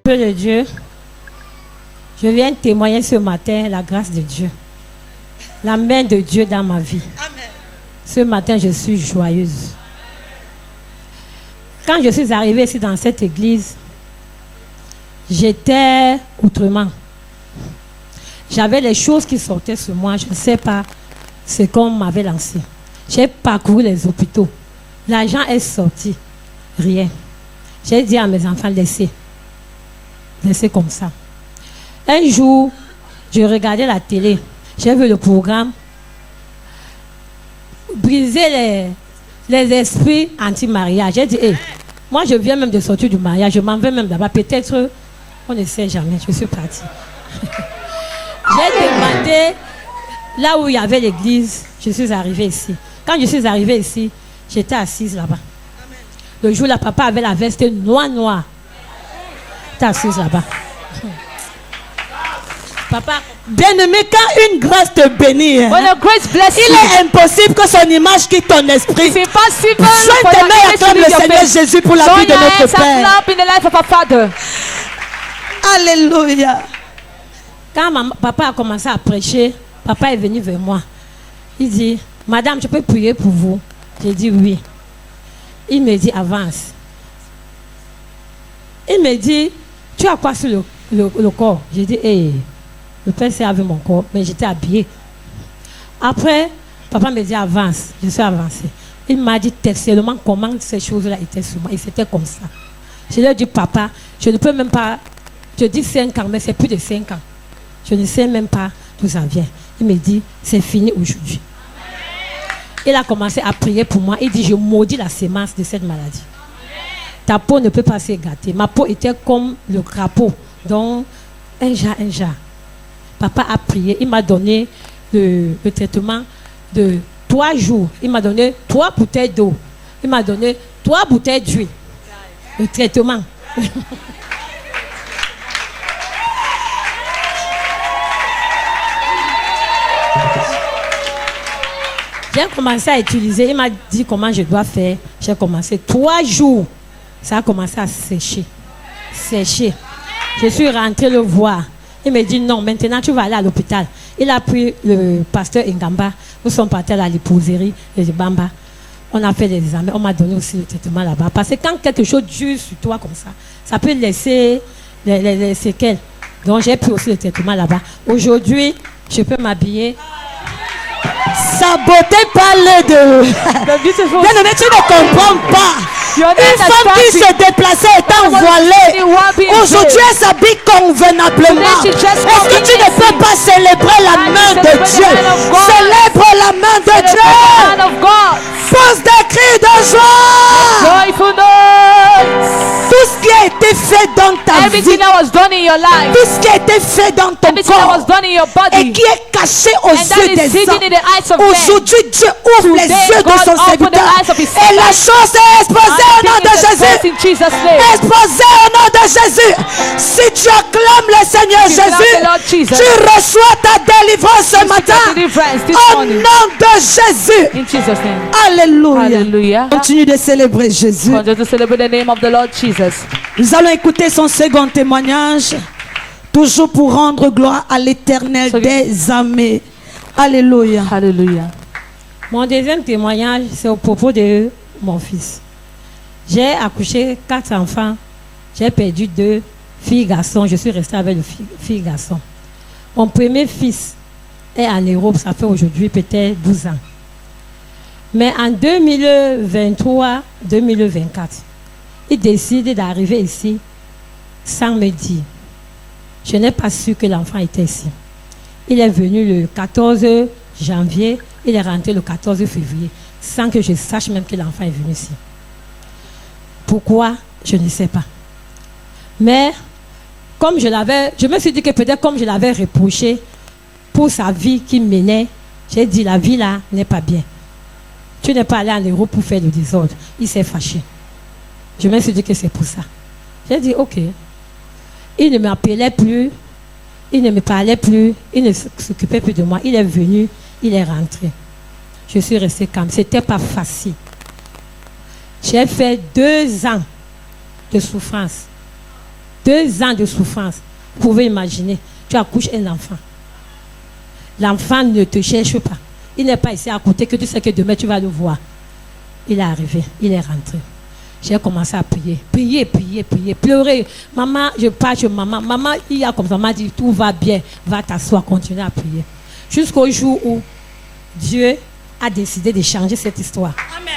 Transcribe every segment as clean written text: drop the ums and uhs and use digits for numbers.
Peuple de Dieu, je viens témoigner ce matin la grâce de Dieu, la main de Dieu dans ma vie. Amen. Ce matin, je suis joyeuse. Quand je suis arrivée ici dans cette église, j'étais autrement. J'avais les choses qui sortaient sur moi. Je ne sais pas ce qu'on m'avait lancé. J'ai parcouru les hôpitaux. L'argent est sorti. Rien. J'ai dit à mes enfants, laissez. Laissez comme ça. Un jour, je regardais la télé. J'ai vu le programme. Briser les esprits anti-mariage. J'ai dit, hey, moi je viens même de sortir du mariage. Je m'en vais même là-bas. Peut-être, on ne sait jamais. Je suis partie. J'ai demandé là où il y avait l'église. Je suis arrivée ici. Quand je suis arrivée ici, j'étais assise là-bas. Le jour là, papa avait la veste noire. J'étais assise là-bas. Papa, Bien-aimé, quand une grâce te bénit, When a grace bless il you, est impossible que son image quitte ton esprit. it's impossible Joins for tes your mains et image to acclame leave le your Seigneur face. Jésus pour la Join vie de your notre hands and Père. clap in the life of our Father. Alléluia. quand papa a commencé à prêcher, papa est venu vers moi. Il dit, Madame, je peux prier pour vous? J'ai dit oui. Il me dit, avance. Il me dit, tu as quoi sur le corps? J'ai dit, hey, le Père s'est avec mon corps, mais j'étais habillée. Après, papa me dit, avance. Je suis avancée. Il m'a dit textuellement comment ces choses-là étaient sur moi. Et c'était comme ça. Je lui ai dit, papa, je ne peux même pas. Je dis 5 ans, mais c'est plus de 5 ans. Je ne sais même pas d'où ça vient. Il me dit, c'est fini aujourd'hui. Il a commencé à prier pour moi. Il dit, je maudis la sémence de cette maladie. Ta peau ne peut pas se gâter. Ma peau était comme le crapaud. Donc, un jar. Papa a prié. Il m'a donné le traitement de 3 jours. Il m'a donné 3 bouteilles d'eau. Il m'a donné 3 bouteilles d'huile. Le traitement. J'ai commencé à utiliser. Il m'a dit comment je dois faire. J'ai commencé 3 jours. Ça a commencé à sécher. Je suis rentrée le voir. Il me dit non, maintenant tu vas aller à l'hôpital. Il a pris le pasteur Ngamba. Nous sommes partis à la liposerie de Bamba. On a fait les examens. On m'a donné aussi le traitement là-bas. Parce que quand quelque chose dure sur toi comme ça peut laisser les séquelles. Donc j'ai pris aussi le traitement là-bas. Aujourd'hui, je peux m'habiller. Sa beauté parle de... Bien-aimé, tu ne comprends pas. Une femme qui se déplaçait étant voilée, aujourd'hui elle s'habille convenablement. Est-ce que tu ne peux pas célébrer la main de Dieu? Célèbre la main de Dieu. Pose des cris de joie. Tout ce qui a été fait dans ta vie, Everything that was done in your life, tout ce qui a été fait dans ton everything that was corps done in your et body, qui est caché aux and that yeux is des hidden hommes, in the eyes of men. aujourd'hui Dieu ouvre les Today, yeux de God son opened the serviteur eyes of his et la chose est exposée au nom de Jésus. In Jesus' name. Exposée au nom de Jésus. Si tu acclames le Seigneur If you love the Lord Jésus, Jesus, tu reçois ta délivrance ce matin deliverance this au morning. nom de Jésus. In Jesus' name. Alléluia. Hallelujah. Continue de célébrer Jésus. Continue to celebrate the name of the Lord Jesus. Nous allons écouter son second témoignage, toujours pour rendre gloire à l'Éternel des armées. Alléluia. Hallelujah. Mon deuxième témoignage, c'est au propos de mon fils. J'ai accouché 4 enfants. J'ai perdu 2 filles garçons. Je suis restée avec le fille garçon. Mon premier fils est en Europe. Ça fait aujourd'hui peut-être 12 ans. Mais en 2023-2024, il décide d'arriver ici sans me dire. Je n'ai pas su que l'enfant était ici. Il est venu le 14 janvier, il est rentré le 14 février, sans que je sache même que l'enfant est venu ici. Pourquoi? Je ne sais pas. Mais comme je me suis dit que peut-être comme je l'avais reproché pour sa vie qu'il menait, j'ai dit la vie là n'est pas bien. Tu n'es pas allé en Europe pour faire le désordre. Il s'est fâché. Je me suis dit que c'est pour ça. J'ai dit ok. Il ne m'appelait plus, il ne me parlait plus, il ne s'occupait plus de moi. Il est venu, il est rentré. Je suis restée calme. C'était pas facile. J'ai fait 2 ans de souffrance. 2 ans de souffrance. Vous pouvez imaginer, tu accouches un enfant. L'enfant ne te cherche pas. Il n'est pas ici à côté que tu sais que demain tu vas le voir. Il est arrivé, il est rentré. J'ai commencé à prier, pleurer. Maman, je parle chez maman. Maman, il y a comme ça, m'a dit tout va bien, va t'asseoir, continue à prier. Jusqu'au jour où Dieu a décidé de changer cette histoire. Amen.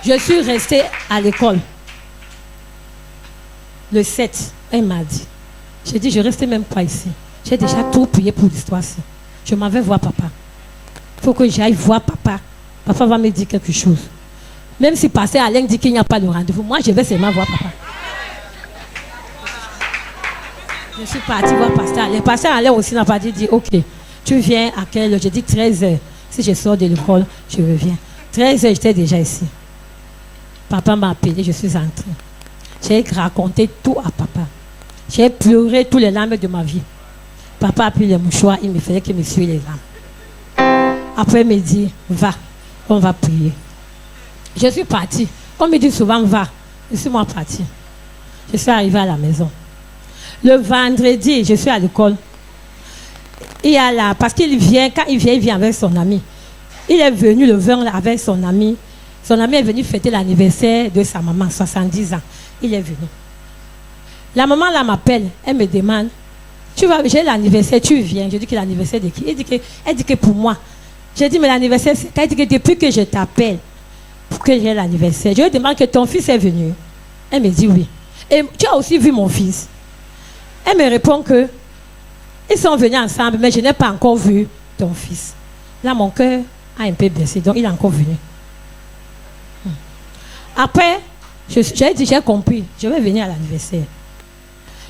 Je suis restée à l'école. Le 7, elle m'a dit. J'ai dit, je ne restais même pas ici. J'ai déjà tout prié pour l'histoire-ci. Je m'en vais voir papa. Il faut que j'aille voir papa. Papa va me dire quelque chose. Même si pasteur Alain dit qu'il n'y a pas de rendez-vous, moi je vais seulement voir papa. Je suis partie voir pasteur Alain. Pasteur Alain aussi n'a pas dit, ok, tu viens à quelle heure? J'ai dit 13h. Si je sors de l'école, je reviens. 13h, j'étais déjà ici. Papa m'a appelé, je suis entrée. J'ai raconté tout à papa. J'ai pleuré tous les larmes de ma vie. Papa a pris les mouchoirs, il me fallait qu'il me suive les larmes. Après, il me dit, va, on va prier. Je suis partie. Comme il dit souvent, va. Je suis moi partie. Je suis arrivée à la maison. Le vendredi, je suis à l'école. Il y a là, parce qu'il vient, quand il vient avec son ami. Il est venu le 20 avec son ami. Son ami est venu fêter l'anniversaire de sa maman, 70 ans. Il est venu. La maman là m'appelle, elle me demande, j'ai l'anniversaire, tu viens. Je dis que l'anniversaire de qui? Elle dit que pour moi. J'ai dit, mais l'anniversaire, elle dit que depuis que je t'appelle, pour que j'ai l'anniversaire, je lui demande que ton fils est venu. Elle me dit oui. Et tu as aussi vu mon fils. Elle me répond que ils sont venus ensemble, mais je n'ai pas encore vu ton fils. Là, mon cœur a un peu baissé, donc il est encore venu. Après, j'ai dit, j'ai compris, je vais venir à l'anniversaire.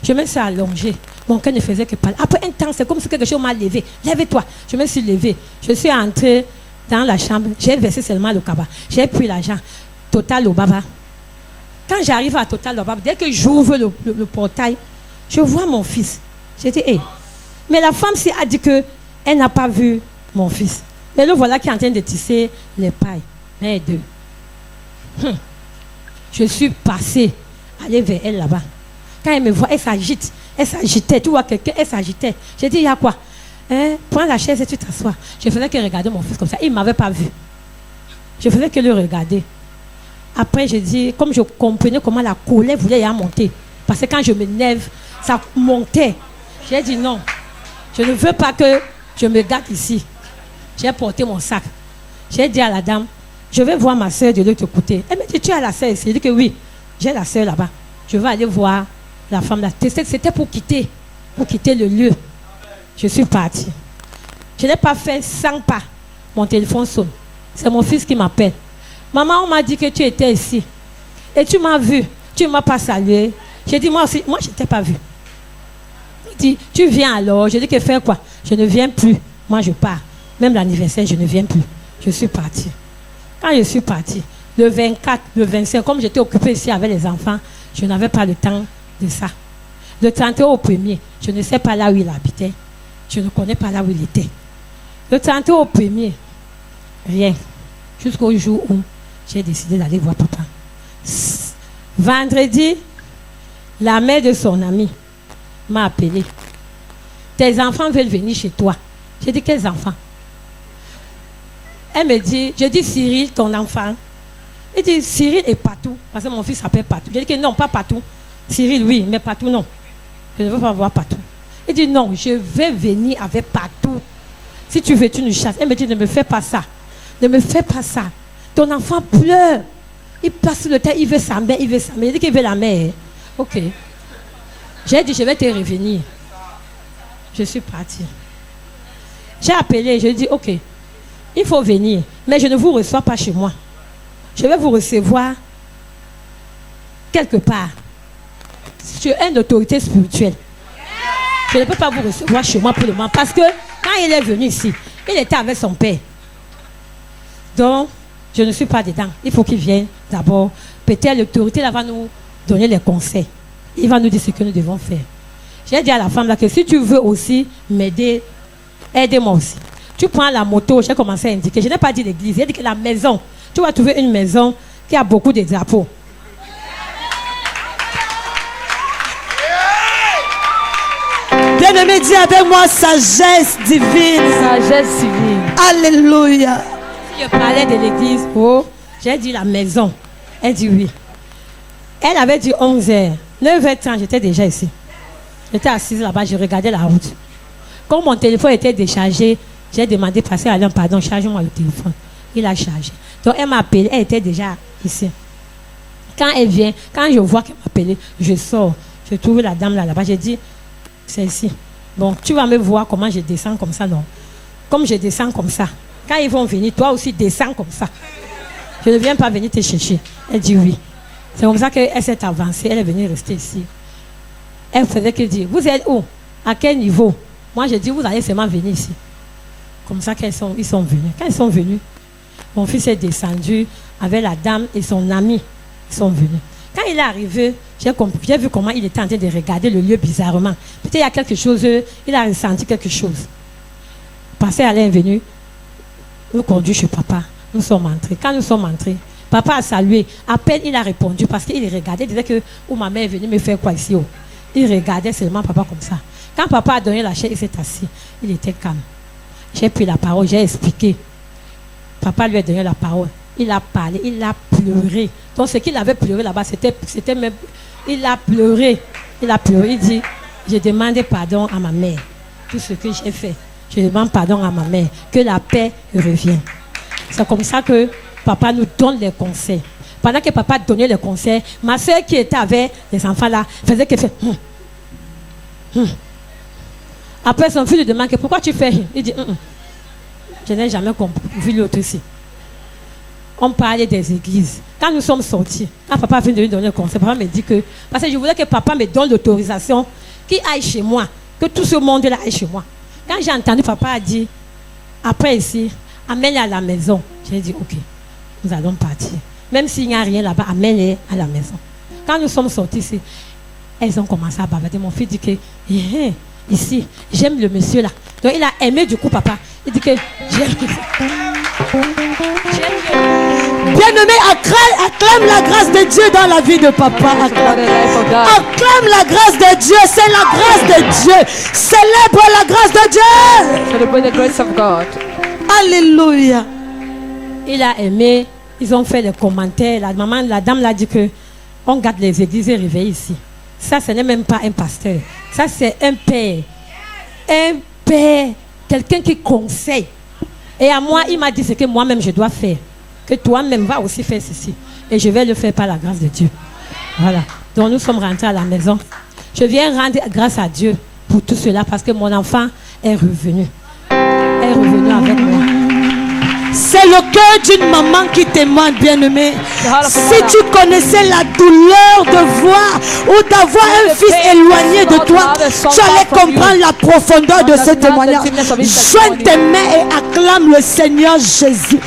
Je me suis allongée. Mon cœur ne faisait que parler. Après un temps, c'est comme si quelque chose m'a levé. Lève-toi. Je me suis levée. Je suis entrée dans la chambre. J'ai versé seulement le cabas. J'ai pris l'argent. Total au baba. Quand j'arrive à Total au baba, dès que j'ouvre le portail, je vois mon fils. J'ai dit, hé. Mais la femme a dit qu'elle n'a pas vu mon fils. Mais le voilà qui est en train de tisser les pailles. Mais deux. Je suis passée, aller vers elle là-bas. Quand elle me voit, elle s'agite. Elle s'agitait. Tu vois quelqu'un, elle s'agitait. J'ai dit, il y a quoi? Prends la chaise et tu t'assois. Je faisais que regarder mon fils comme ça. Il ne m'avait pas vu. Je faisais que le regarder. Après, je dis, comme je comprenais comment la colère voulait y monter. Parce que quand je m'énerve, ça montait. J'ai dit non. Je ne veux pas que je me gâte ici. J'ai porté mon sac. J'ai dit à la dame, je vais voir ma soeur de l'autre côté. Elle me dit, tu as la soeur ici? J'ai dit que oui, j'ai la soeur là-bas. Je vais aller voir la femme là. C'était pour quitter le lieu. Je suis partie. Je n'ai pas fait 100 pas. Mon téléphone sonne. C'est mon fils qui m'appelle. Maman, on m'a dit que tu étais ici. Et tu m'as vu. Tu ne m'as pas salué. J'ai dit, moi aussi, moi je ne t'ai pas vu. Il dit, tu viens alors? J'ai dit que faire quoi? Je ne viens plus. Moi je pars. Même l'anniversaire, je ne viens plus. Je suis partie. Quand je suis partie, le 24, le 25, comme j'étais occupée ici avec les enfants, je n'avais pas le temps de ça. Le 31 au 1er, je ne sais pas là où il habitait. Je ne connais pas là où il était. Le 31 au 1er, rien. Jusqu'au jour où j'ai décidé d'aller voir papa. Vendredi, la mère de son ami m'a appelé. Tes enfants veulent venir chez toi. J'ai dit, quels enfants? Elle me dit, je dis Cyril, ton enfant. Elle dit, Cyril est Patou. Parce que mon fils s'appelle Patou. J'ai dit que non, pas Patou. Cyril, oui, mais Patou, non. Je ne veux pas voir Patou. Elle dit, non, je vais venir avec Patou. Si tu veux, tu nous chasses. Elle me dit, ne me fais pas ça. Ne me fais pas ça. Ton enfant pleure. Il passe le temps, il veut sa mère, il veut sa mère. Il dit qu'il veut la mère. Ok. J'ai dit, je vais te revenir. Je suis partie. J'ai appelé, je lui ai dit, ok, il faut venir, mais je ne vous reçois pas chez moi. Je vais vous recevoir quelque part. Je suis une autorité spirituelle. Je ne peux pas vous recevoir chez moi pour le moment, parce que quand il est venu ici, il était avec son père. Donc, je ne suis pas dedans. Il faut qu'il vienne d'abord. Peut-être l'autorité là va nous donner les conseils. Il va nous dire ce que nous devons faire. J'ai dit à la femme là que si tu veux aussi m'aider, aide-moi aussi. Tu prends la moto, j'ai commencé à indiquer. Je n'ai pas dit l'église, j'ai dit que la maison. Tu vas trouver une maison qui a beaucoup de drapeaux. Bien-aimé, dis avec moi sagesse divine. Sagesse divine. Alléluia. Je parlais de l'église. Oh, j'ai dit la maison. Elle dit oui. Elle avait dit 11h. 9h30, j'étais déjà ici. J'étais assise là-bas, je regardais la route. Quand mon téléphone était déchargé, j'ai demandé passer à l'homme, pardon, charge-moi le téléphone. Il a chargé. Donc elle m'a appelé, elle était déjà ici. Quand elle vient, quand je vois qu'elle m'a appelé, je sors. Je trouve la dame là-bas, j'ai dit, c'est ici. Bon, tu vas me voir comment je descends comme ça, non? Comme je descends comme ça. Quand ils vont venir, toi aussi descends comme ça. Je ne viens pas venir te chercher. Elle dit oui. C'est comme ça qu'elle s'est avancée, elle est venue rester ici. Elle faisait qu'elle dit, vous êtes où? À quel niveau? Moi, je dis, vous allez seulement venir ici. Comme ça qu'ils sont venus. Quand ils sont venus, mon fils est descendu avec la dame et son ami. Ils sont venus. Quand il est arrivé, j'ai vu comment il était en train de regarder le lieu bizarrement. Peut-être il y a quelque chose, il a ressenti quelque chose. Passé à l'invenu, nous conduit chez papa. Nous sommes entrés. Quand nous sommes entrés, papa a salué. À peine il a répondu parce qu'il regardait, il disait que ma mère est venue me faire quoi ici? Il regardait seulement papa comme ça. Quand papa a donné la chaise, il s'est assis. Il était calme. J'ai pris la parole, j'ai expliqué. Papa lui a donné la parole. Il a parlé, il a pleuré. Donc ce qu'il avait pleuré là-bas, c'était même... Il a pleuré. Il a pleuré. Il dit, je demande pardon à ma mère. Tout ce que j'ai fait, je demande pardon à ma mère. Que la paix revienne. C'est comme ça que papa nous donne les conseils. Pendant que papa donnait les conseils, ma soeur qui était avec les enfants là, faisait qu'elle fait... Après son fils lui demande pourquoi tu fais. Il dit, je n'ai jamais vu l'autre ici. On parlait des églises. Quand nous sommes sortis, quand papa vient de lui donner le conseil, papa me dit que, parce que je voulais que papa me donne l'autorisation qu'il aille chez moi, que tout ce monde-là aille chez moi. Quand j'ai entendu papa a dit, après ici, amène-les à la maison. J'ai dit, ok, nous allons partir. Même s'il n'y a rien là-bas, amène-les à la maison. Quand nous sommes sortis ici, elles ont commencé à bavarder. Mon fils dit que, ici, j'aime le monsieur là. Donc il a aimé du coup papa. Il dit que j'aime. Bien-aimé, acclame la grâce de Dieu dans la vie de papa. Acclame la grâce de Dieu. C'est la grâce de Dieu. Célèbre la grâce de Dieu. Celebrate the grace of God. Alléluia. Il a aimé. Ils ont fait les commentaires. La dame l'a dit que on garde les églises et réveillent ici. Ça, ce n'est même pas un pasteur. Ça, c'est un père. Un père. Quelqu'un qui conseille. Et à moi, il m'a dit ce que moi-même je dois faire. Que toi-même va aussi faire ceci. Et je vais le faire par la grâce de Dieu. Voilà. Donc nous sommes rentrés à la maison. Je viens rendre grâce à Dieu pour tout cela parce que mon enfant est revenu. Est revenu avec moi. C'est le cœur d'une maman qui témoigne, bien-aimé. Si tu connaissais la douleur de voir ou d'avoir un fils éloigné de toi, tu allais comprendre la profondeur de ce témoignage. Joins tes mains et acclame le Seigneur Jésus.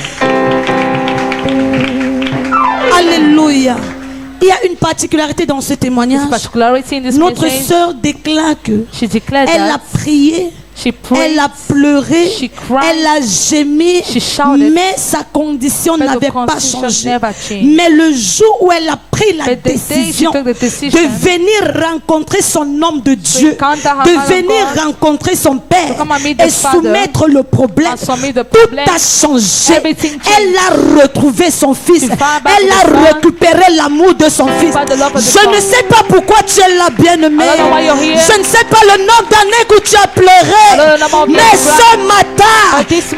Alléluia. Il y a une particularité dans ce témoignage. Notre sœur déclare que elle a prié. Elle a pleuré, elle a gémi, mais sa condition n'avait pas changé. Mais le jour où elle a pris la décision de venir rencontrer son homme de Dieu, de venir rencontrer son père et soumettre le problème, tout a changé. Elle a retrouvé son fils, elle a récupéré l'amour de son fils. Je ne sais pas pourquoi tu es là, bien-aimé. Je ne sais pas le nombre d'années que tu as pleuré. Mais ce matin,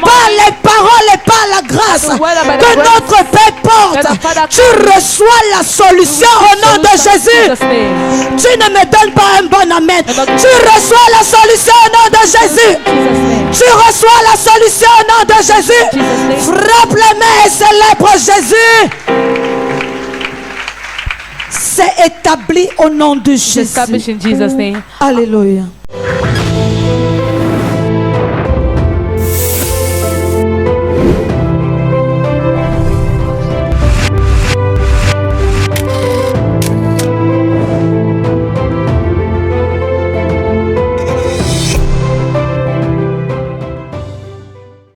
par les paroles et par la grâce que notre Père porte, tu reçois la solution au nom de Jésus. Tu ne me donnes pas un bon amen. Tu reçois la solution au nom de Jésus. Tu reçois la solution au nom de Jésus. Frappe les mains et célèbre Jésus. C'est établi au nom de Jésus. Established in Jesus' name. Alléluia.